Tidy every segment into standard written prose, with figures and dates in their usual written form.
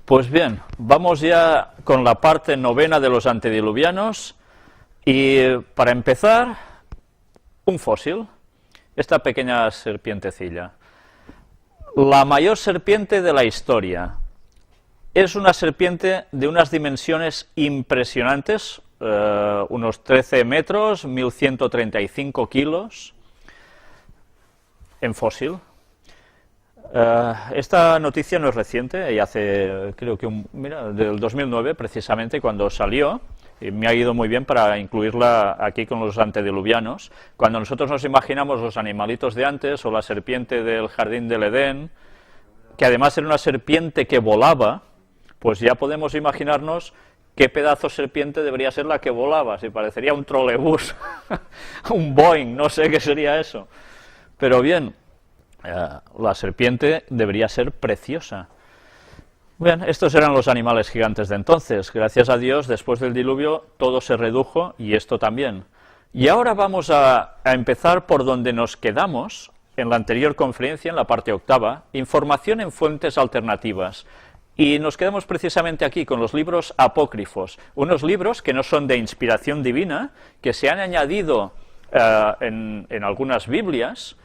Pues bien, vamos ya con la parte novena de los antediluvianos y para empezar, un fósil, esta pequeña serpientecilla. La mayor serpiente de la historia. Es una serpiente de unas dimensiones impresionantes, unos 13 metros, 1135 kilos, en fósil. Esta noticia no es reciente, y hace, creo que, del 2009 precisamente, cuando salió, y me ha ido muy bien para incluirla aquí con los antediluvianos. Cuando nosotros nos imaginamos los animalitos de antes, o la serpiente del jardín del Edén, que además era una serpiente que volaba, pues ya podemos imaginarnos qué pedazo de serpiente debería ser la que volaba, si parecería un trolebús, un Boeing, no sé qué sería eso. Pero bien, la serpiente debería ser preciosa. Bien, estos eran los animales gigantes de entonces. Gracias a Dios, después del diluvio, todo se redujo y esto también. Y ahora vamos a empezar por donde nos quedamos en la anterior conferencia, en la parte octava, información en fuentes alternativas. Y nos quedamos precisamente aquí con los libros apócrifos, unos libros que no son de inspiración divina, que se han añadido en algunas Biblias,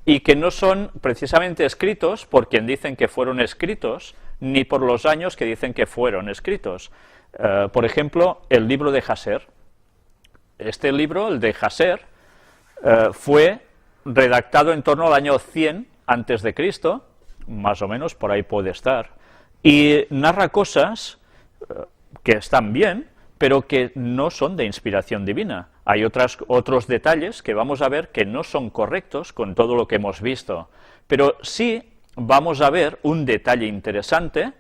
y que no son precisamente escritos por quien dicen que fueron escritos, ni por los años que dicen que fueron escritos. Por ejemplo, el libro de Jasher. Este libro, el de Jasher, fue redactado en torno al año 100 antes de Cristo, más o menos, por ahí puede estar, y narra cosas que están bien, pero que no son de inspiración divina. Hay otros detalles que vamos a ver que no son correctos con todo lo que hemos visto, pero sí vamos a ver un detalle interesante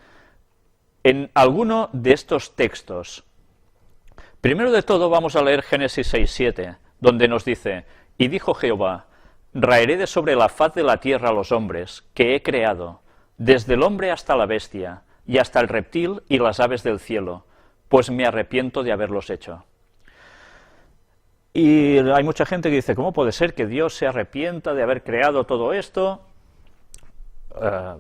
en alguno de estos textos. Primero de todo vamos a leer Génesis 6:7, donde nos dice: y dijo Jehová, raeré de sobre la faz de la tierra a los hombres que he creado, desde el hombre hasta la bestia, y hasta el reptil y las aves del cielo, pues me arrepiento de haberlos hecho. Y hay mucha gente que dice, ¿cómo puede ser que Dios se arrepienta de haber creado todo esto?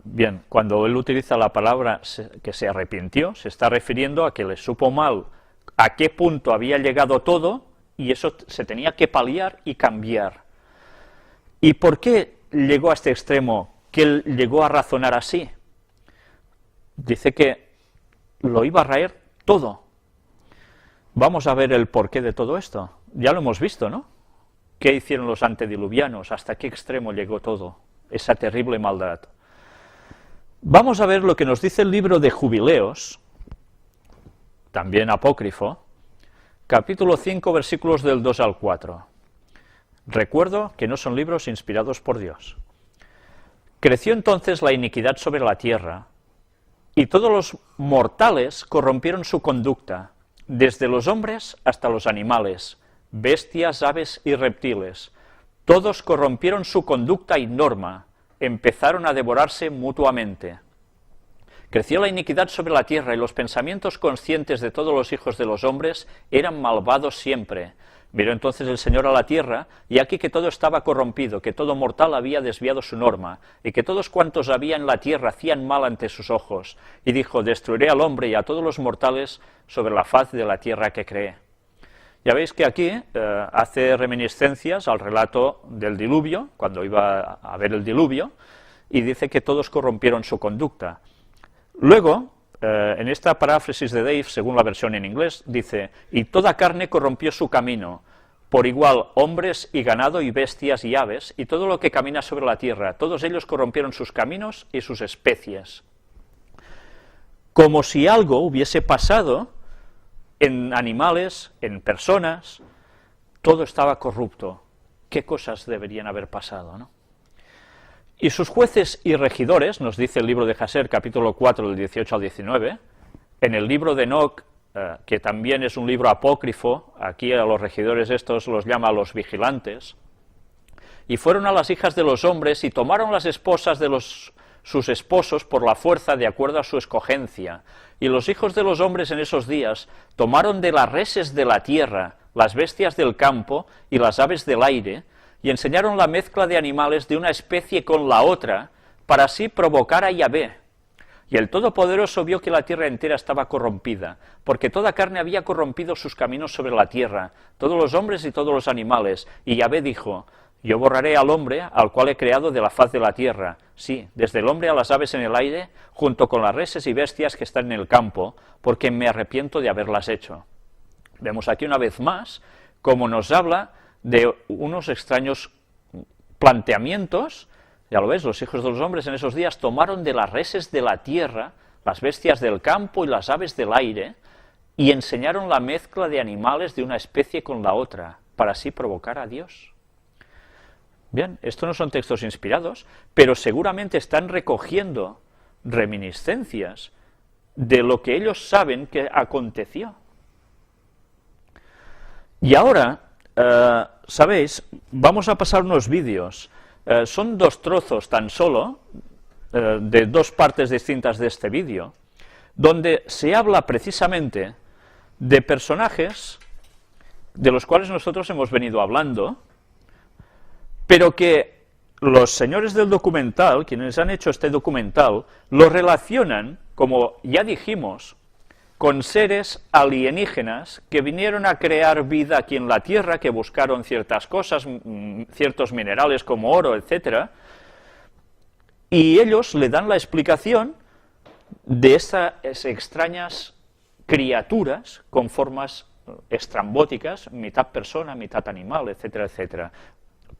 Bien, cuando él utiliza la palabra que se arrepintió, se está refiriendo a que le supo mal a qué punto había llegado todo, y eso se tenía que paliar y cambiar. ¿Y por qué llegó a este extremo, que él llegó a razonar así? Dice que lo iba a raer todo. Vamos a ver el porqué de todo esto. Ya lo hemos visto, ¿no? ¿Qué hicieron los antediluvianos? ¿Hasta qué extremo llegó todo? Esa terrible maldad. Vamos a ver lo que nos dice el libro de Jubileos, también apócrifo, capítulo 5, versículos del 2 al 4. Recuerdo que no son libros inspirados por Dios. Creció entonces la iniquidad sobre la tierra, y todos los mortales corrompieron su conducta, desde los hombres hasta los animales, bestias, aves y reptiles. Todos corrompieron su conducta y norma, empezaron a devorarse mutuamente. Creció la iniquidad sobre la tierra, y los pensamientos conscientes de todos los hijos de los hombres eran malvados siempre. Miró entonces el Señor a la tierra, y aquí que todo estaba corrompido, que todo mortal había desviado su norma, y que todos cuantos había en la tierra hacían mal ante sus ojos. Y dijo, destruiré al hombre y a todos los mortales sobre la faz de la tierra que creé. Ya veis que aquí hace reminiscencias al relato del diluvio, cuando iba a haber el diluvio, y dice que todos corrompieron su conducta. Luego, en esta paráfrasis de Dave, según la versión en inglés, dice, y toda carne corrompió su camino, por igual hombres y ganado y bestias y aves, y todo lo que camina sobre la tierra, todos ellos corrompieron sus caminos y sus especies. Como si algo hubiese pasado en animales, en personas, todo estaba corrupto. ¿Qué cosas deberían haber pasado, no? Y sus jueces y regidores, nos dice el libro de Jasher, capítulo 4, del 18 al 19, en el libro de Enoc, que también es un libro apócrifo, aquí a los regidores estos los llama los vigilantes, y fueron a las hijas de los hombres y tomaron las esposas de sus esposos por la fuerza de acuerdo a su escogencia, y los hijos de los hombres en esos días tomaron de las reses de la tierra, las bestias del campo y las aves del aire, y enseñaron la mezcla de animales de una especie con la otra, para así provocar a Yahvé. Y el Todopoderoso vio que la tierra entera estaba corrompida, porque toda carne había corrompido sus caminos sobre la tierra, todos los hombres y todos los animales. Y Yahvé dijo: yo borraré al hombre, al cual he creado de la faz de la tierra, sí, desde el hombre a las aves en el aire, junto con las reses y bestias que están en el campo, porque me arrepiento de haberlas hecho. Vemos aquí una vez más cómo nos habla de unos extraños planteamientos. Ya lo ves, los hijos de los hombres en esos días tomaron de las reses de la tierra, las bestias del campo y las aves del aire, y enseñaron la mezcla de animales de una especie con la otra, para así provocar a Dios. Bien, estos no son textos inspirados, pero seguramente están recogiendo reminiscencias de lo que ellos saben que aconteció. Y ahora, ¿sabéis? Vamos a pasar unos vídeos. Son dos trozos tan solo, de dos partes distintas de este vídeo, donde se habla precisamente de personajes de los cuales nosotros hemos venido hablando, pero que los señores del documental, quienes han hecho este documental, lo relacionan, como ya dijimos, con seres alienígenas que vinieron a crear vida aquí en la Tierra, que buscaron ciertas cosas, ciertos minerales como oro, etcétera, y ellos le dan la explicación de estas extrañas criaturas con formas estrambóticas, mitad persona, mitad animal, etcétera, etcétera.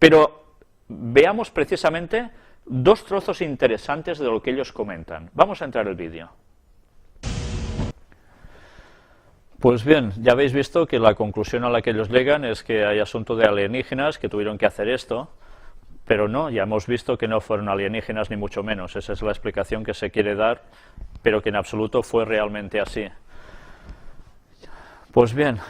Pero veamos precisamente dos trozos interesantes de lo que ellos comentan. Vamos a entrar al vídeo. Pues bien, ya habéis visto que la conclusión a la que ellos llegan es que hay asunto de alienígenas que tuvieron que hacer esto, pero no, ya hemos visto que no fueron alienígenas ni mucho menos. Esa es la explicación que se quiere dar, pero que en absoluto fue realmente así. Pues bien,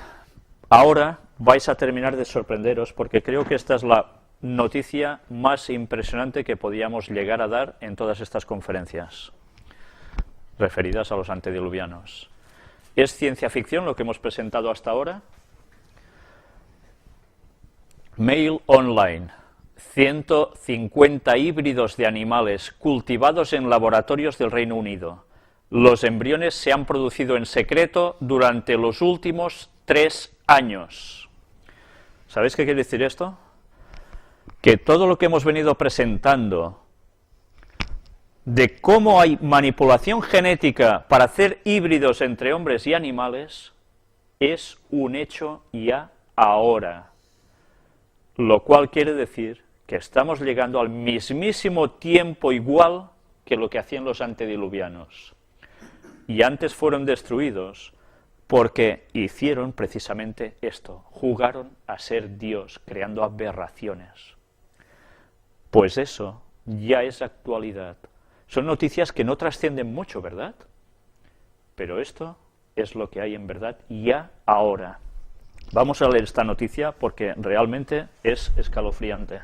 ahora vais a terminar de sorprenderos, porque creo que esta es la noticia más impresionante que podíamos llegar a dar en todas estas conferencias referidas a los antediluvianos. ¿Es ciencia ficción lo que hemos presentado hasta ahora? Mail Online. 150 híbridos de animales cultivados en laboratorios del Reino Unido. Los embriones se han producido en secreto durante los últimos 3 años. ¿Sabéis qué quiere decir esto? Que todo lo que hemos venido presentando de cómo hay manipulación genética para hacer híbridos entre hombres y animales es un hecho ya ahora, lo cual quiere decir que estamos llegando al mismísimo tiempo igual que lo que hacían los antediluvianos, y antes fueron destruidos porque hicieron precisamente esto, jugaron a ser Dios, creando aberraciones. Pues eso ya es actualidad. Son noticias que no trascienden mucho, ¿verdad? Pero esto es lo que hay en verdad ya ahora. Vamos a leer esta noticia porque realmente es escalofriante.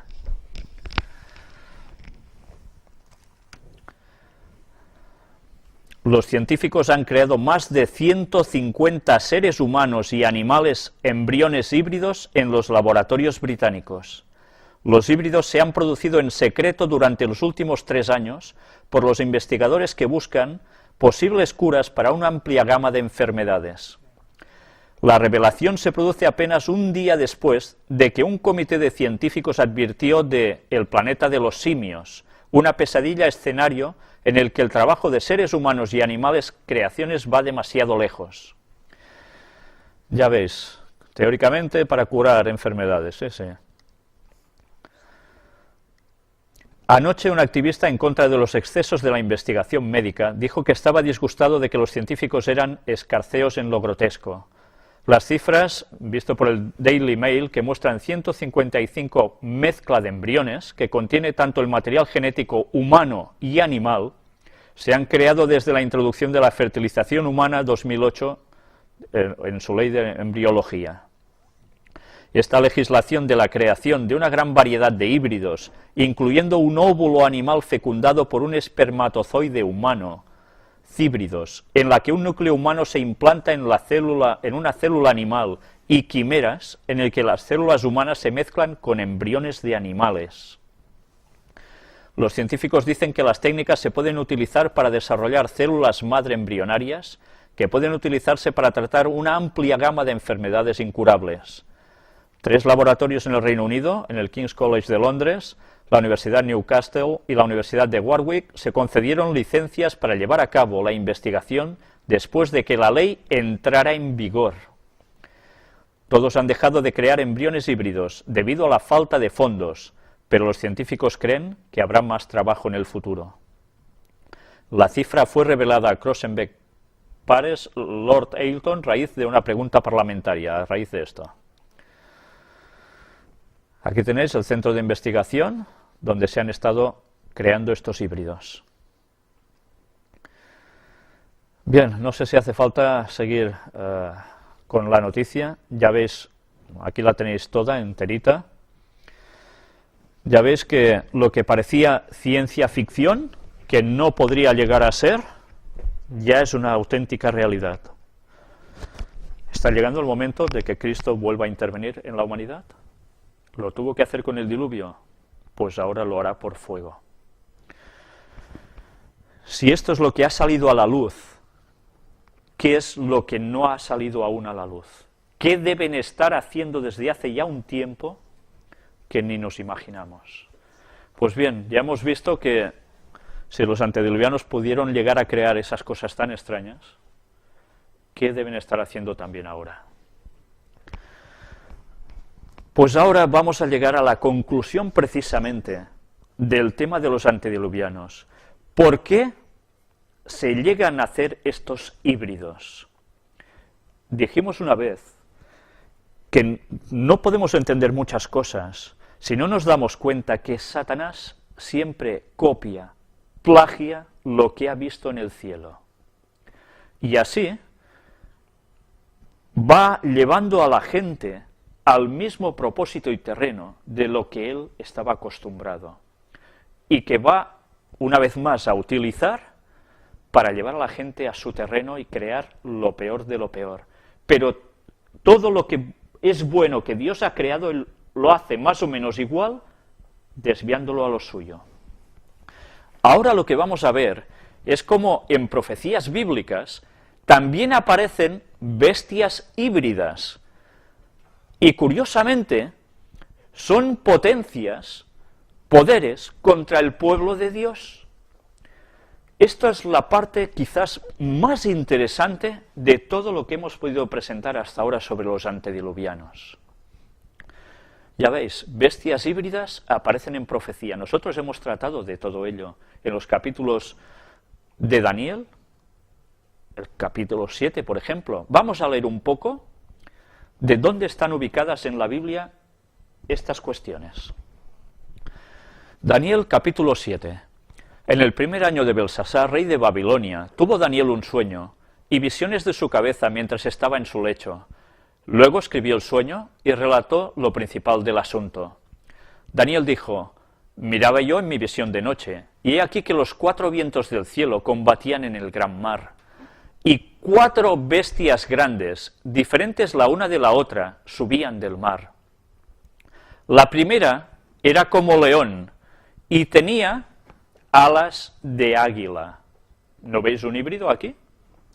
Los científicos han creado más de 150 seres humanos y animales embriones híbridos en los laboratorios británicos. Los híbridos se han producido en secreto durante los últimos 3 años por los investigadores que buscan posibles curas para una amplia gama de enfermedades. La revelación se produce apenas un día después de que un comité de científicos advirtió de El planeta de los simios, una pesadilla escenario en el que el trabajo de seres humanos y animales creaciones va demasiado lejos. Ya veis, teóricamente para curar enfermedades, sí. Anoche un activista en contra de los excesos de la investigación médica dijo que estaba disgustado de que los científicos eran escarceos en lo grotesco. Las cifras, visto por el Daily Mail, que muestran 155 mezcla de embriones, que contiene tanto el material genético humano y animal, se han creado desde la introducción de la fertilización humana 2008 en su ley de embriología. Esta legislación de la creación de una gran variedad de híbridos, incluyendo un óvulo animal fecundado por un espermatozoide humano, híbridos, en la que un núcleo humano se implanta en una célula animal, y quimeras, en el que las células humanas se mezclan con embriones de animales. Los científicos dicen que las técnicas se pueden utilizar para desarrollar células madre embrionarias que pueden utilizarse para tratar una amplia gama de enfermedades incurables. 3 laboratorios en el Reino Unido, en el King's College de Londres, la Universidad Newcastle y la Universidad de Warwick, se concedieron licencias para llevar a cabo la investigación después de que la ley entrara en vigor. Todos han dejado de crear embriones híbridos debido a la falta de fondos, pero los científicos creen que habrá más trabajo en el futuro. La cifra fue revelada a Crosenbeck Pares Lord Ailton raíz de una pregunta parlamentaria, a raíz de esto. Aquí tenéis el centro de investigación donde se han estado creando estos híbridos. Bien, no sé si hace falta seguir con la noticia. Ya veis, aquí la tenéis toda enterita. Ya veis que lo que parecía ciencia ficción, que no podría llegar a ser, ya es una auténtica realidad. Está llegando el momento de que Cristo vuelva a intervenir en la humanidad. ¿Lo tuvo que hacer con el diluvio? Pues ahora lo hará por fuego. Si esto es lo que ha salido a la luz, ¿qué es lo que no ha salido aún a la luz? ¿Qué deben estar haciendo desde hace ya un tiempo que ni nos imaginamos? Pues bien, ya hemos visto que si los antediluvianos pudieron llegar a crear esas cosas tan extrañas, ¿qué deben estar haciendo también ahora? Pues ahora vamos a llegar a la conclusión precisamente del tema de los antediluvianos. ¿Por qué se llegan a hacer estos híbridos? Dijimos una vez que no podemos entender muchas cosas si no nos damos cuenta que Satanás siempre copia, plagia lo que ha visto en el cielo. Y así va llevando a la gente al mismo propósito y terreno de lo que él estaba acostumbrado, y que va, una vez más, a utilizar para llevar a la gente a su terreno y crear lo peor de lo peor. Pero todo lo que es bueno que Dios ha creado, él lo hace más o menos igual, desviándolo a lo suyo. Ahora lo que vamos a ver es cómo en profecías bíblicas también aparecen bestias híbridas. Y curiosamente, son potencias, poderes contra el pueblo de Dios. Esta es la parte quizás más interesante de todo lo que hemos podido presentar hasta ahora sobre los antediluvianos. Ya veis, bestias híbridas aparecen en profecía. Nosotros hemos tratado de todo ello en los capítulos de Daniel, el capítulo 7, por ejemplo. Vamos a leer un poco de dónde están ubicadas en la Biblia estas cuestiones. Daniel capítulo 7. En el primer año de Belsasar, rey de Babilonia, tuvo Daniel un sueño y visiones de su cabeza mientras estaba en su lecho. Luego escribió el sueño y relató lo principal del asunto. Daniel dijo: miraba yo en mi visión de noche, y he aquí que los 4 vientos del cielo combatían en el gran mar. Y 4 bestias grandes, diferentes la una de la otra, subían del mar. La primera era como león y tenía alas de águila. ¿No veis un híbrido aquí?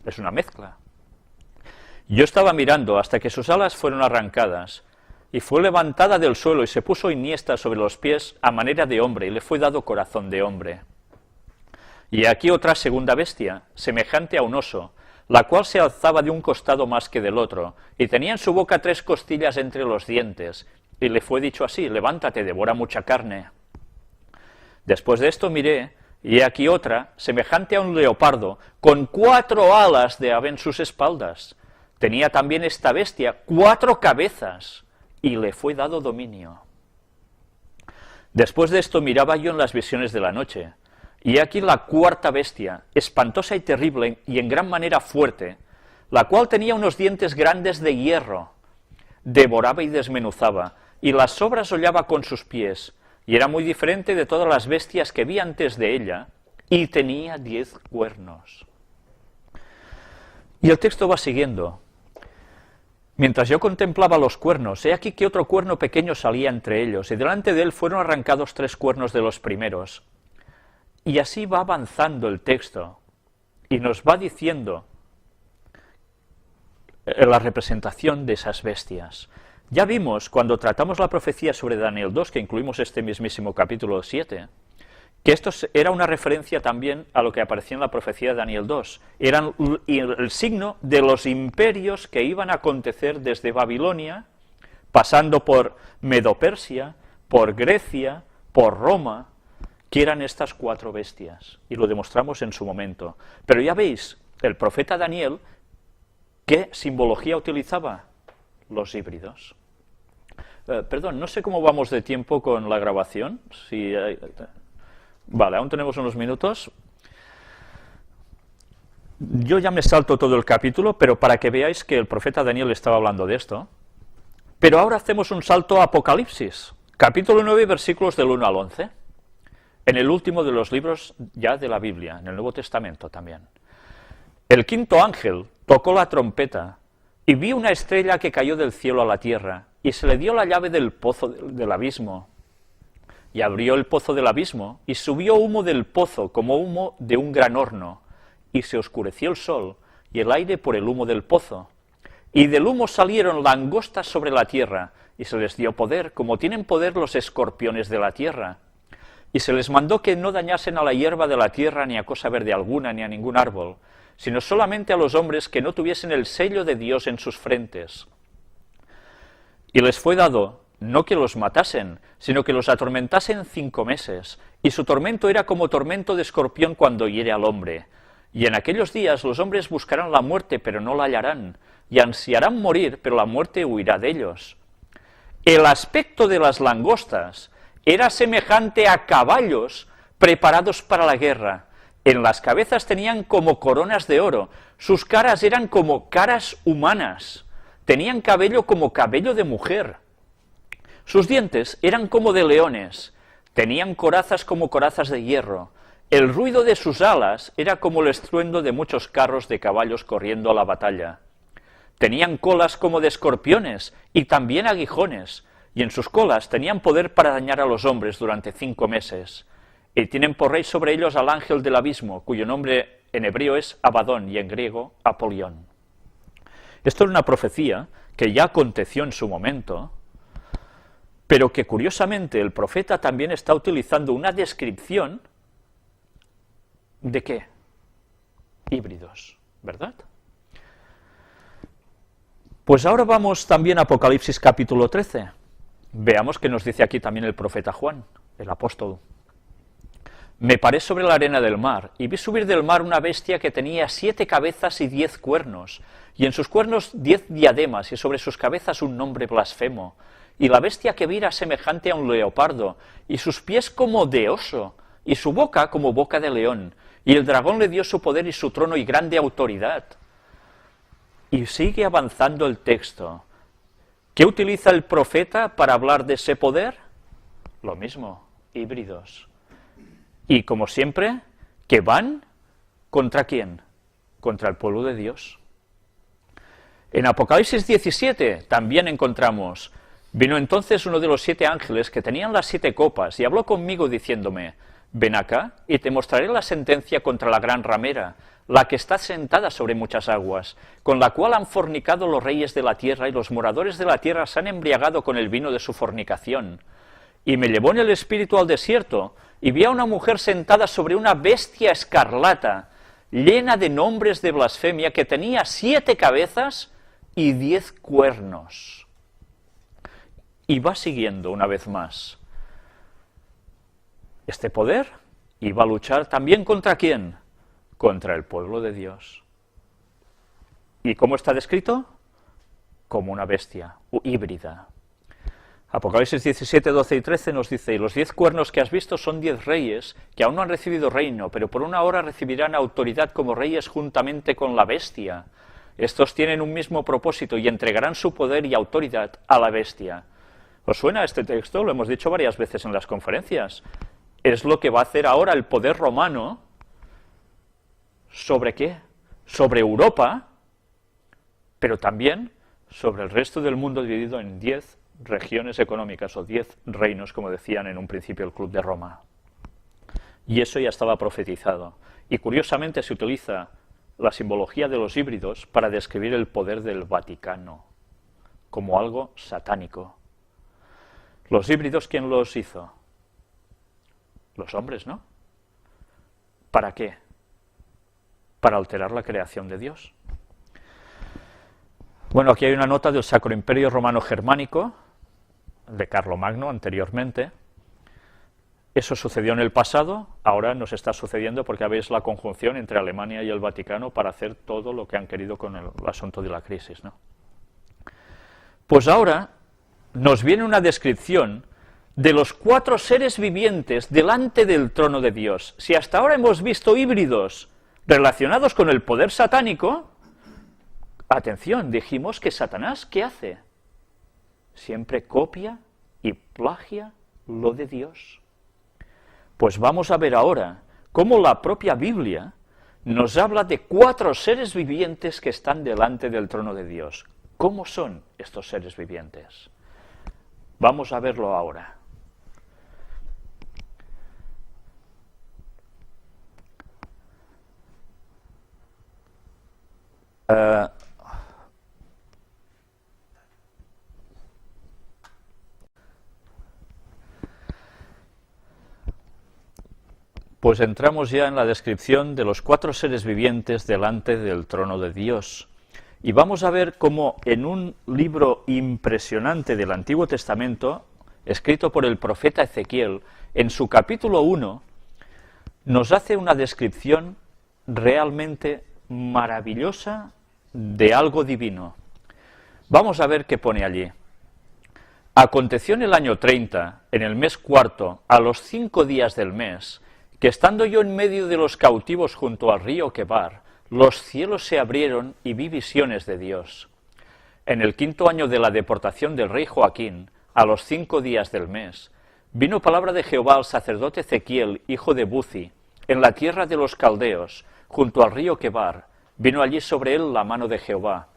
Es una mezcla. Yo estaba mirando hasta que sus alas fueron arrancadas, y fue levantada del suelo y se puso enhiesta sobre los pies a manera de hombre, y le fue dado corazón de hombre. Y aquí otra segunda bestia, semejante a un oso, la cual se alzaba de un costado más que del otro, y tenía en su boca 3 costillas entre los dientes, y le fue dicho así: levántate, devora mucha carne. Después de esto miré, y he aquí otra, semejante a un leopardo, con 4 alas de ave en sus espaldas. Tenía también esta bestia 4 cabezas, y le fue dado dominio. Después de esto miraba yo en las visiones de la noche, y he aquí la 4ª bestia, espantosa y terrible, y en gran manera fuerte, la cual tenía unos dientes grandes de hierro, devoraba y desmenuzaba, y las sobras hollaba con sus pies, y era muy diferente de todas las bestias que vi antes de ella, y tenía 10 cuernos. Y el texto va siguiendo. Mientras yo contemplaba los cuernos, he aquí que otro cuerno pequeño salía entre ellos, y delante de él fueron arrancados 3 cuernos de los primeros. Y así va avanzando el texto y nos va diciendo la representación de esas bestias. Ya vimos cuando tratamos la profecía sobre Daniel 2, que incluimos este mismísimo capítulo 7, que esto era una referencia también a lo que aparecía en la profecía de Daniel 2. Eran el signo de los imperios que iban a acontecer desde Babilonia, pasando por Medo-Persia, por Grecia, por Roma, que eran estas 4 bestias, y lo demostramos en su momento. Pero ya veis, el profeta Daniel, ¿qué simbología utilizaba? Los híbridos. Perdón, no sé cómo vamos de tiempo con la grabación. Vale, aún tenemos unos minutos. Yo ya me salto todo el capítulo, pero para que veáis que el profeta Daniel estaba hablando de esto. Pero ahora hacemos un salto a Apocalipsis, capítulo 9, versículos del 1 al 11, en el último de los libros ya de la Biblia, en el Nuevo Testamento también. El quinto ángel tocó la trompeta y vi una estrella que cayó del cielo a la tierra, y se le dio la llave del pozo del abismo. Y abrió el pozo del abismo, y subió humo del pozo como humo de un gran horno, y se oscureció el sol y el aire por el humo del pozo. Y del humo salieron langostas sobre la tierra, y se les dio poder, como tienen poder los escorpiones de la tierra. Y se les mandó que no dañasen a la hierba de la tierra, ni a cosa verde alguna, ni a ningún árbol, sino solamente a los hombres que no tuviesen el sello de Dios en sus frentes. Y les fue dado no que los matasen, sino que los atormentasen 5 meses, y su tormento era como tormento de escorpión cuando hiere al hombre. Y en aquellos días los hombres buscarán la muerte, pero no la hallarán, y ansiarán morir, pero la muerte huirá de ellos. El aspecto de las langostas era semejante a caballos preparados para la guerra. En las cabezas tenían como coronas de oro, sus caras eran como caras humanas, tenían cabello como cabello de mujer. Sus dientes eran como de leones, tenían corazas como corazas de hierro. El ruido de sus alas era como el estruendo de muchos carros de caballos corriendo a la batalla. Tenían colas como de escorpiones y también aguijones, y en sus colas tenían poder para dañar a los hombres durante 5 meses. Y tienen por rey sobre ellos al ángel del abismo, cuyo nombre en hebreo es Abadón y en griego Apolión. Esto es una profecía que ya aconteció en su momento, pero que curiosamente el profeta también está utilizando una descripción ¿de qué? Híbridos, ¿verdad? Pues ahora vamos también a Apocalipsis capítulo 13. Veamos qué nos dice aquí también el profeta Juan, el apóstol. Me paré sobre la arena del mar, y vi subir del mar una bestia que tenía 7 cabezas y 10 cuernos, y en sus cuernos 10 diademas, y sobre sus cabezas un nombre blasfemo. Y la bestia que vi era semejante a un leopardo, y sus pies como de oso, y su boca como boca de león. Y el dragón le dio su poder y su trono y grande autoridad. Y sigue avanzando el texto. ¿Qué utiliza el profeta para hablar de ese poder? Lo mismo, híbridos. Y como siempre, ¿que van? ¿Contra quién? Contra el pueblo de Dios. En Apocalipsis 17 también encontramos: vino entonces uno de los 7 ángeles que tenían las 7 copas y habló conmigo diciéndome: ven acá y te mostraré la sentencia contra la gran ramera, la que está sentada sobre muchas aguas, con la cual han fornicado los reyes de la tierra, y los moradores de la tierra se han embriagado con el vino de su fornicación. Y me llevó en el espíritu al desierto, y vi a una mujer sentada sobre una bestia escarlata, llena de nombres de blasfemia, que tenía 7 cabezas y 10 cuernos. Y va siguiendo una vez más. Este poder iba a luchar también ¿contra quién? Contra el pueblo de Dios. ¿Y cómo está descrito? Como una bestia híbrida. Apocalipsis 17, 12 y 13 nos dice: y los 10 cuernos que has visto son 10 reyes que aún no han recibido reino, pero por una hora recibirán autoridad como reyes juntamente con la bestia. Estos tienen un mismo propósito y entregarán su poder y autoridad a la bestia. ¿Os suena este texto? Lo hemos dicho varias veces en las conferencias. Es lo que va a hacer ahora el poder romano. ¿Sobre qué? Sobre Europa, pero también sobre el resto del mundo, dividido en 10 regiones económicas o 10 reinos, como decían en un principio el Club de Roma. Y eso ya estaba profetizado. Y curiosamente se utiliza la simbología de los híbridos para describir el poder del Vaticano como algo satánico. Los híbridos, ¿quién los hizo? Los hombres, ¿no? ¿Para qué? Para alterar la creación de Dios. Bueno, aquí hay una nota del Sacro Imperio Romano Germánico, de Carlomagno anteriormente. Eso sucedió en el pasado, ahora nos está sucediendo porque habéis la conjunción entre Alemania y el Vaticano para hacer todo lo que han querido con el asunto de la crisis, ¿no? Pues ahora nos viene una descripción de los 4 seres vivientes delante del trono de Dios. Si hasta ahora hemos visto híbridos relacionados con el poder satánico, atención, dijimos que Satanás, ¿qué hace? Siempre copia y plagia lo de Dios. Pues vamos a ver ahora cómo la propia Biblia nos habla de 4 seres vivientes que están delante del trono de Dios. ¿Cómo son estos seres vivientes? Vamos a verlo ahora. Pues entramos ya en la descripción de los 4 seres vivientes delante del trono de Dios. Y vamos a ver cómo en un libro impresionante del Antiguo Testamento, escrito por el profeta Ezequiel, en su capítulo 1, nos hace una descripción realmente maravillosa de algo divino. Vamos a ver qué pone allí. Aconteció en el año 30, en el mes cuarto, a los 5 días del mes, que estando yo en medio de los cautivos junto al río Quebar, los cielos se abrieron y vi visiones de Dios. En el 5.º año de la deportación del rey Joaquín, a los 5 días del mes, vino palabra de Jehová al sacerdote Ezequiel, hijo de Buzi, en la tierra de los caldeos, junto al río Quebar, vino allí sobre él la mano de Jehová.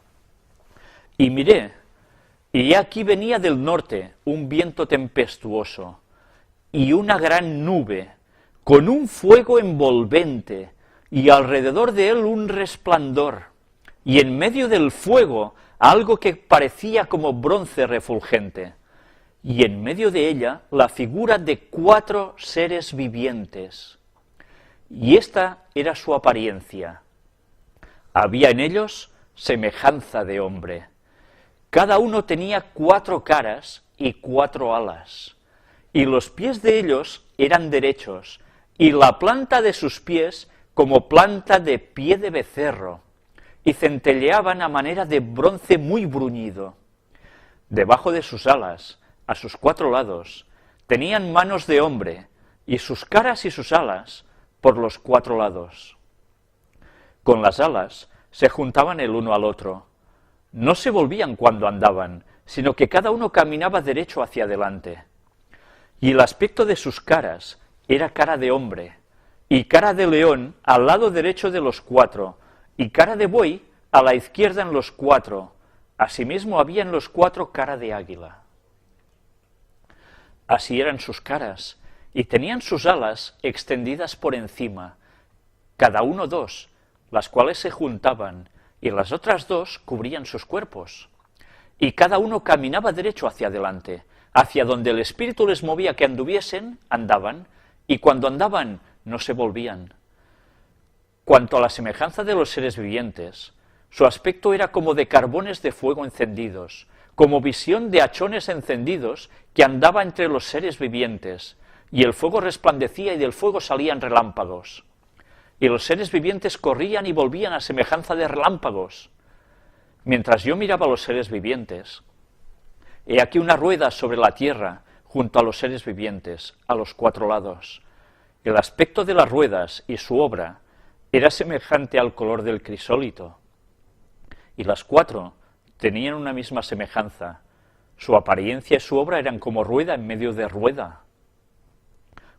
Y miré, y aquí venía del norte un viento tempestuoso, y una gran nube, con un fuego envolvente, y alrededor de él un resplandor, y en medio del fuego algo que parecía como bronce refulgente, y en medio de ella la figura de 4 seres vivientes. Y esta era su apariencia. Había en ellos semejanza de hombre. Cada uno tenía 4 caras y 4 alas, y los pies de ellos eran derechos, y la planta de sus pies como planta de pie de becerro, y centelleaban a manera de bronce muy bruñido. Debajo de sus alas, a sus 4 lados, tenían manos de hombre, y sus caras y sus alas por los 4 lados. Con las alas se juntaban el uno al otro. No se volvían cuando andaban, sino que cada uno caminaba derecho hacia adelante. Y el aspecto de sus caras era cara de hombre, y cara de león al lado derecho de los 4, y cara de buey a la izquierda en los 4. Asimismo había en los 4 cara de águila. Así eran sus caras, y tenían sus alas extendidas por encima, cada uno 2, las cuales se juntaban, y las otras 2 cubrían sus cuerpos. Y cada uno caminaba derecho hacia adelante, hacia donde el Espíritu les movía que anduviesen, andaban, y cuando andaban no se volvían. Cuanto a la semejanza de los seres vivientes, su aspecto era como de carbones de fuego encendidos, como visión de hachones encendidos que andaba entre los seres vivientes, y el fuego resplandecía y del fuego salían relámpagos. Y los seres vivientes corrían y volvían a semejanza de relámpagos. Mientras yo miraba a los seres vivientes, he aquí una rueda sobre la tierra junto a los seres vivientes, a los 4 lados. El aspecto de las ruedas y su obra era semejante al color del crisólito. Y las 4 tenían una misma semejanza. Su apariencia y su obra eran como rueda en medio de rueda.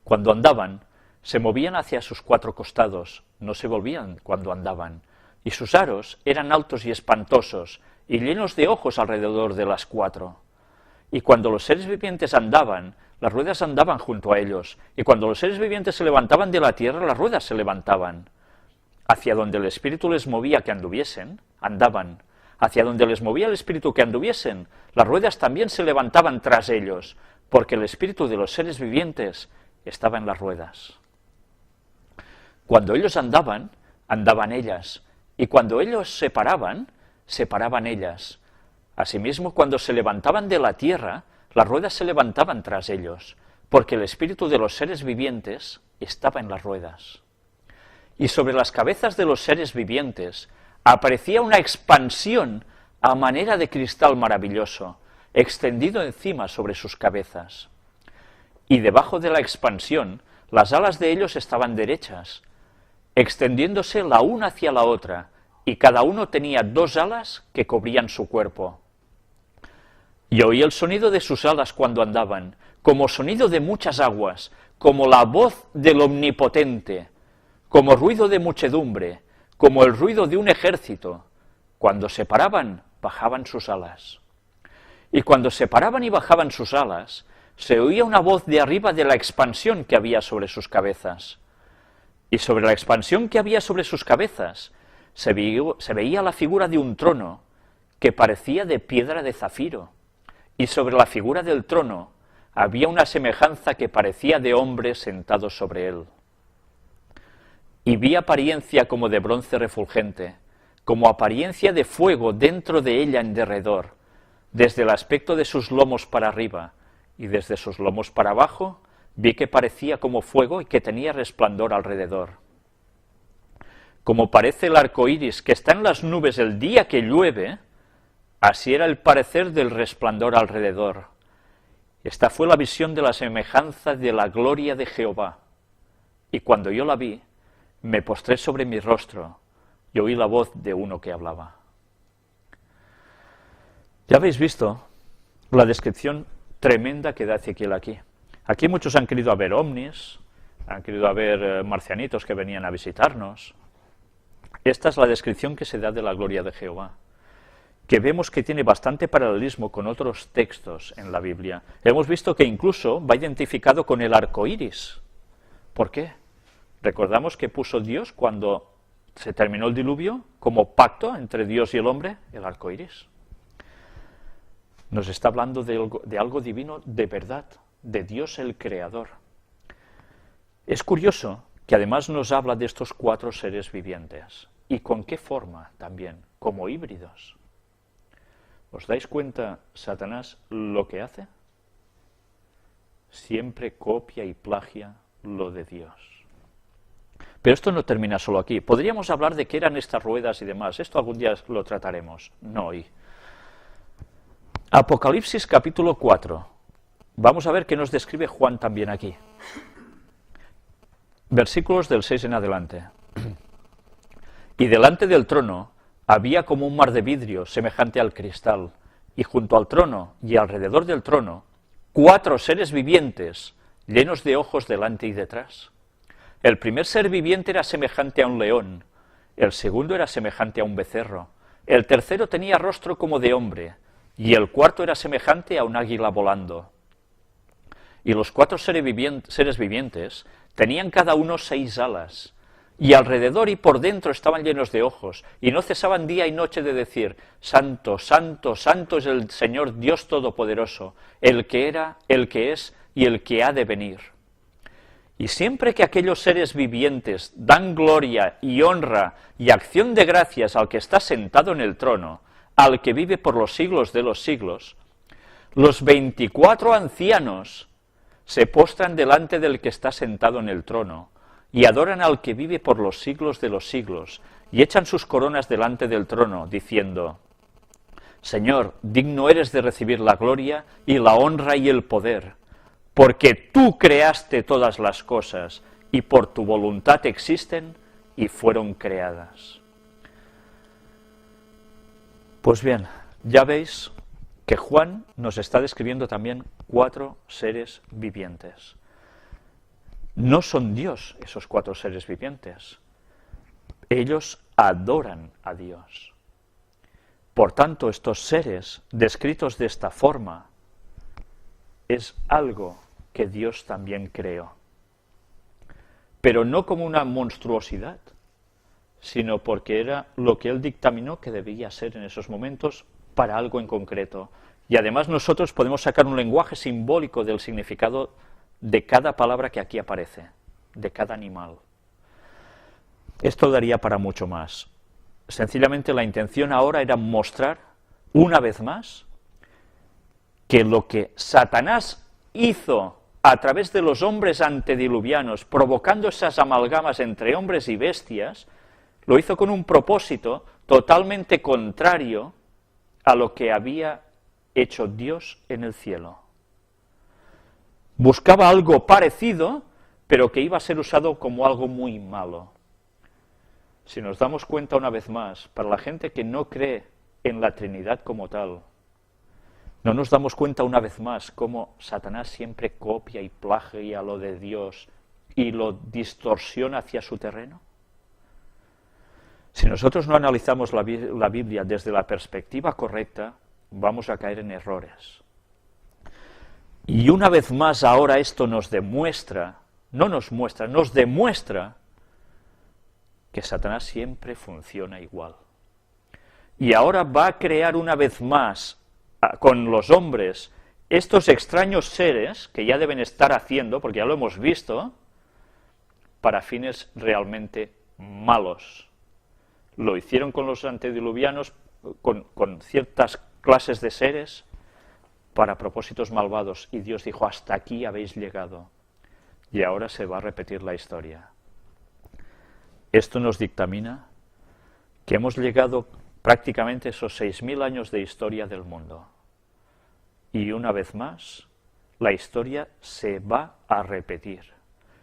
Cuando andaban, se movían hacia sus 4 costados, no se volvían cuando andaban, y sus aros eran altos y espantosos, y llenos de ojos alrededor de las 4. Y cuando los seres vivientes andaban, las ruedas andaban junto a ellos, y cuando los seres vivientes se levantaban de la tierra, las ruedas se levantaban. Hacia donde el Espíritu les movía que anduviesen, andaban. Hacia donde les movía el Espíritu que anduviesen, las ruedas también se levantaban tras ellos, porque el Espíritu de los seres vivientes estaba en las ruedas. Cuando ellos andaban, andaban ellas, y cuando ellos se paraban, se paraban ellas. Asimismo, cuando se levantaban de la tierra, las ruedas se levantaban tras ellos, porque el espíritu de los seres vivientes estaba en las ruedas. Y sobre las cabezas de los seres vivientes aparecía una expansión a manera de cristal maravilloso, extendido encima sobre sus cabezas. Y debajo de la expansión, las alas de ellos estaban derechas, extendiéndose la una hacia la otra, y cada uno tenía 2 alas que cubrían su cuerpo. Y oí el sonido de sus alas cuando andaban, como sonido de muchas aguas, como la voz del Omnipotente, como ruido de muchedumbre, como el ruido de un ejército. Cuando se paraban, bajaban sus alas. Y cuando se paraban y bajaban sus alas, se oía una voz de arriba de la expansión que había sobre sus cabezas. Y sobre la expansión que había sobre sus cabezas, se veía la figura de un trono que parecía de piedra de zafiro, y sobre la figura del trono había una semejanza que parecía de hombre sentado sobre él. Y vi apariencia como de bronce refulgente, como apariencia de fuego dentro de ella en derredor, desde el aspecto de sus lomos para arriba, y desde sus lomos para abajo, vi que parecía como fuego y que tenía resplandor alrededor. Como parece el arco iris que está en las nubes el día que llueve, así era el parecer del resplandor alrededor. Esta fue la visión de la semejanza de la gloria de Jehová. Y cuando yo la vi, me postré sobre mi rostro y oí la voz de uno que hablaba. Ya habéis visto la descripción tremenda que da Ezequiel aquí. Aquí muchos han querido ver ovnis, han querido ver marcianitos que venían a visitarnos. Esta es la descripción que se da de la gloria de Jehová, que vemos que tiene bastante paralelismo con otros textos en la Biblia. Hemos visto que incluso va identificado con el arco iris. ¿Por qué? Recordamos que puso Dios cuando se terminó el diluvio como pacto entre Dios y el hombre, el arco iris. Nos está hablando de algo divino de verdad, de Dios el Creador. Es curioso que además nos habla de estos 4 seres vivientes. ¿Y con qué forma también? Como híbridos. ¿Os dais cuenta, Satanás, lo que hace? Siempre copia y plagia lo de Dios. Pero esto no termina solo aquí. Podríamos hablar de qué eran estas ruedas y demás. Esto algún día lo trataremos, no hoy. Apocalipsis capítulo 4. Vamos a ver qué nos describe Juan también aquí. Versículos del 6 en adelante. Y delante del trono había como un mar de vidrio semejante al cristal, y junto al trono y alrededor del trono 4 seres vivientes llenos de ojos delante y detrás. El primer ser viviente era semejante a un león, el segundo era semejante a un becerro, el tercero tenía rostro como de hombre, y el cuarto era semejante a un águila volando. Y los 4 seres vivientes tenían cada uno 6 alas, y alrededor y por dentro estaban llenos de ojos, y no cesaban día y noche de decir: Santo, santo, santo es el Señor Dios Todopoderoso, el que era, el que es y el que ha de venir. Y siempre que aquellos seres vivientes dan gloria y honra y acción de gracias al que está sentado en el trono, al que vive por los siglos de los siglos, los 24 ancianos se postran delante del que está sentado en el trono, y adoran al que vive por los siglos de los siglos, y echan sus coronas delante del trono, diciendo: Señor, digno eres de recibir la gloria y la honra y el poder, porque tú creaste todas las cosas, y por tu voluntad existen y fueron creadas. Pues bien, ya veis que Juan nos está describiendo también 4 seres vivientes. No son Dios esos 4 seres vivientes. Ellos adoran a Dios. Por tanto, estos seres descritos de esta forma es algo que Dios también creó. Pero no como una monstruosidad, sino porque era lo que Él dictaminó que debía ser en esos momentos para algo en concreto. Y además nosotros podemos sacar un lenguaje simbólico del significado de cada palabra que aquí aparece, de cada animal. Esto daría para mucho más. Sencillamente la intención ahora era mostrar, una vez más, que lo que Satanás hizo a través de los hombres antediluvianos, provocando esas amalgamas entre hombres y bestias, lo hizo con un propósito totalmente contrario a lo que había hecho Dios en el cielo. Buscaba algo parecido, pero que iba a ser usado como algo muy malo. Si nos damos cuenta una vez más, para la gente que no cree en la Trinidad como tal, ¿no nos damos cuenta una vez más cómo Satanás siempre copia y plagia lo de Dios y lo distorsiona hacia su terreno? Si nosotros no analizamos la Biblia desde la perspectiva correcta, vamos a caer en errores. Y una vez más ahora esto nos demuestra, nos demuestra que Satanás siempre funciona igual. Y ahora va a crear una vez más con los hombres estos extraños seres que ya deben estar haciendo, porque ya lo hemos visto, para fines realmente malos. Lo hicieron con los antediluvianos, con ciertas clases de seres, para propósitos malvados, y Dios dijo, hasta aquí habéis llegado, y ahora se va a repetir la historia. Esto nos dictamina que hemos llegado prácticamente esos 6.000 años de historia del mundo. Y una vez más, la historia se va a repetir.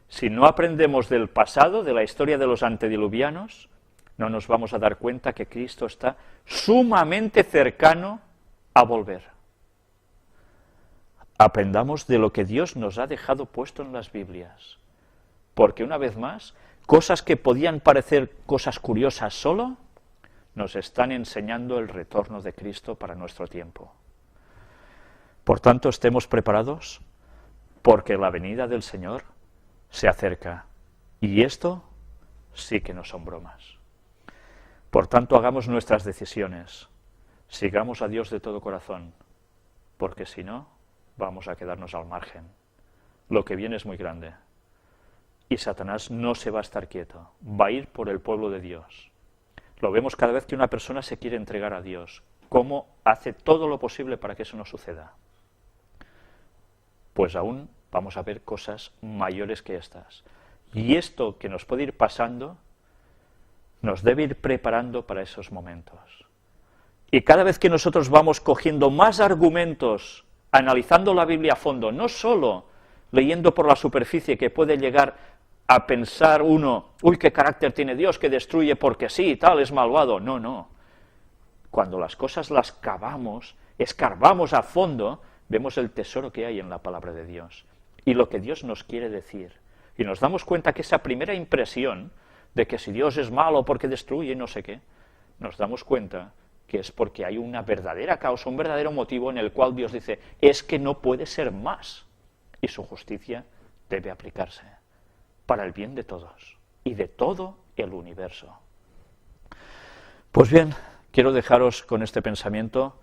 Si no aprendemos del pasado, de la historia de los antediluvianos, no nos vamos a dar cuenta que Cristo está sumamente cercano a volver. Aprendamos de lo que Dios nos ha dejado puesto en las Biblias. Porque una vez más, cosas que podían parecer cosas curiosas solo, nos están enseñando el retorno de Cristo para nuestro tiempo. Por tanto, estemos preparados, porque la venida del Señor se acerca. Y esto sí que no son bromas. Por tanto, hagamos nuestras decisiones. Sigamos a Dios de todo corazón, porque si no, vamos a quedarnos al margen. Lo que viene es muy grande. Y Satanás no se va a estar quieto, va a ir por el pueblo de Dios. Lo vemos cada vez que una persona se quiere entregar a Dios, cómo hace todo lo posible para que eso no suceda. Pues aún vamos a ver cosas mayores que estas. Y esto que nos puede ir pasando, nos debe ir preparando para esos momentos. Y cada vez que nosotros vamos cogiendo más argumentos, analizando la Biblia a fondo, no solo leyendo por la superficie que puede llegar a pensar uno, uy, qué carácter tiene Dios, que destruye porque sí, tal, es malvado. No, no. Cuando las cosas las cavamos, escarbamos a fondo, vemos el tesoro que hay en la palabra de Dios y lo que Dios nos quiere decir. Y nos damos cuenta que esa primera impresión de que si Dios es malo porque destruye no sé qué, nos damos cuenta que es porque hay una verdadera causa, un verdadero motivo en el cual Dios dice, es que no puede ser más, y su justicia debe aplicarse para el bien de todos y de todo el universo. Pues bien, quiero dejaros con este pensamiento.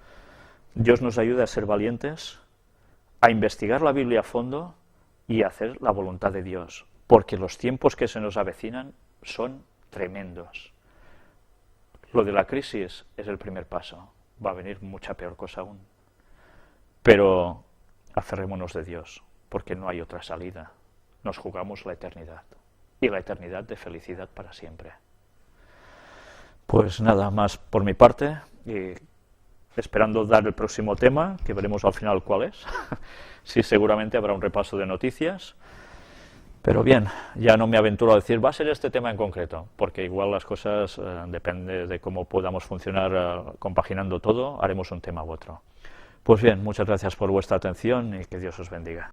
Dios nos ayude a ser valientes, a investigar la Biblia a fondo y a hacer la voluntad de Dios, porque los tiempos que se nos avecinan son tremendos. Lo de la crisis es el primer paso, va a venir mucha peor cosa aún. Pero aferrémonos de Dios, porque no hay otra salida. Nos jugamos la eternidad, y la eternidad de felicidad para siempre. Pues nada más por mi parte, y esperando dar el próximo tema, que veremos al final cuál es. Sí, seguramente habrá un repaso de noticias. Pero bien, ya no me aventuro a decir, va a ser este tema en concreto, porque igual las cosas, depende de cómo podamos funcionar compaginando todo, haremos un tema u otro. Pues bien, muchas gracias por vuestra atención y que Dios os bendiga.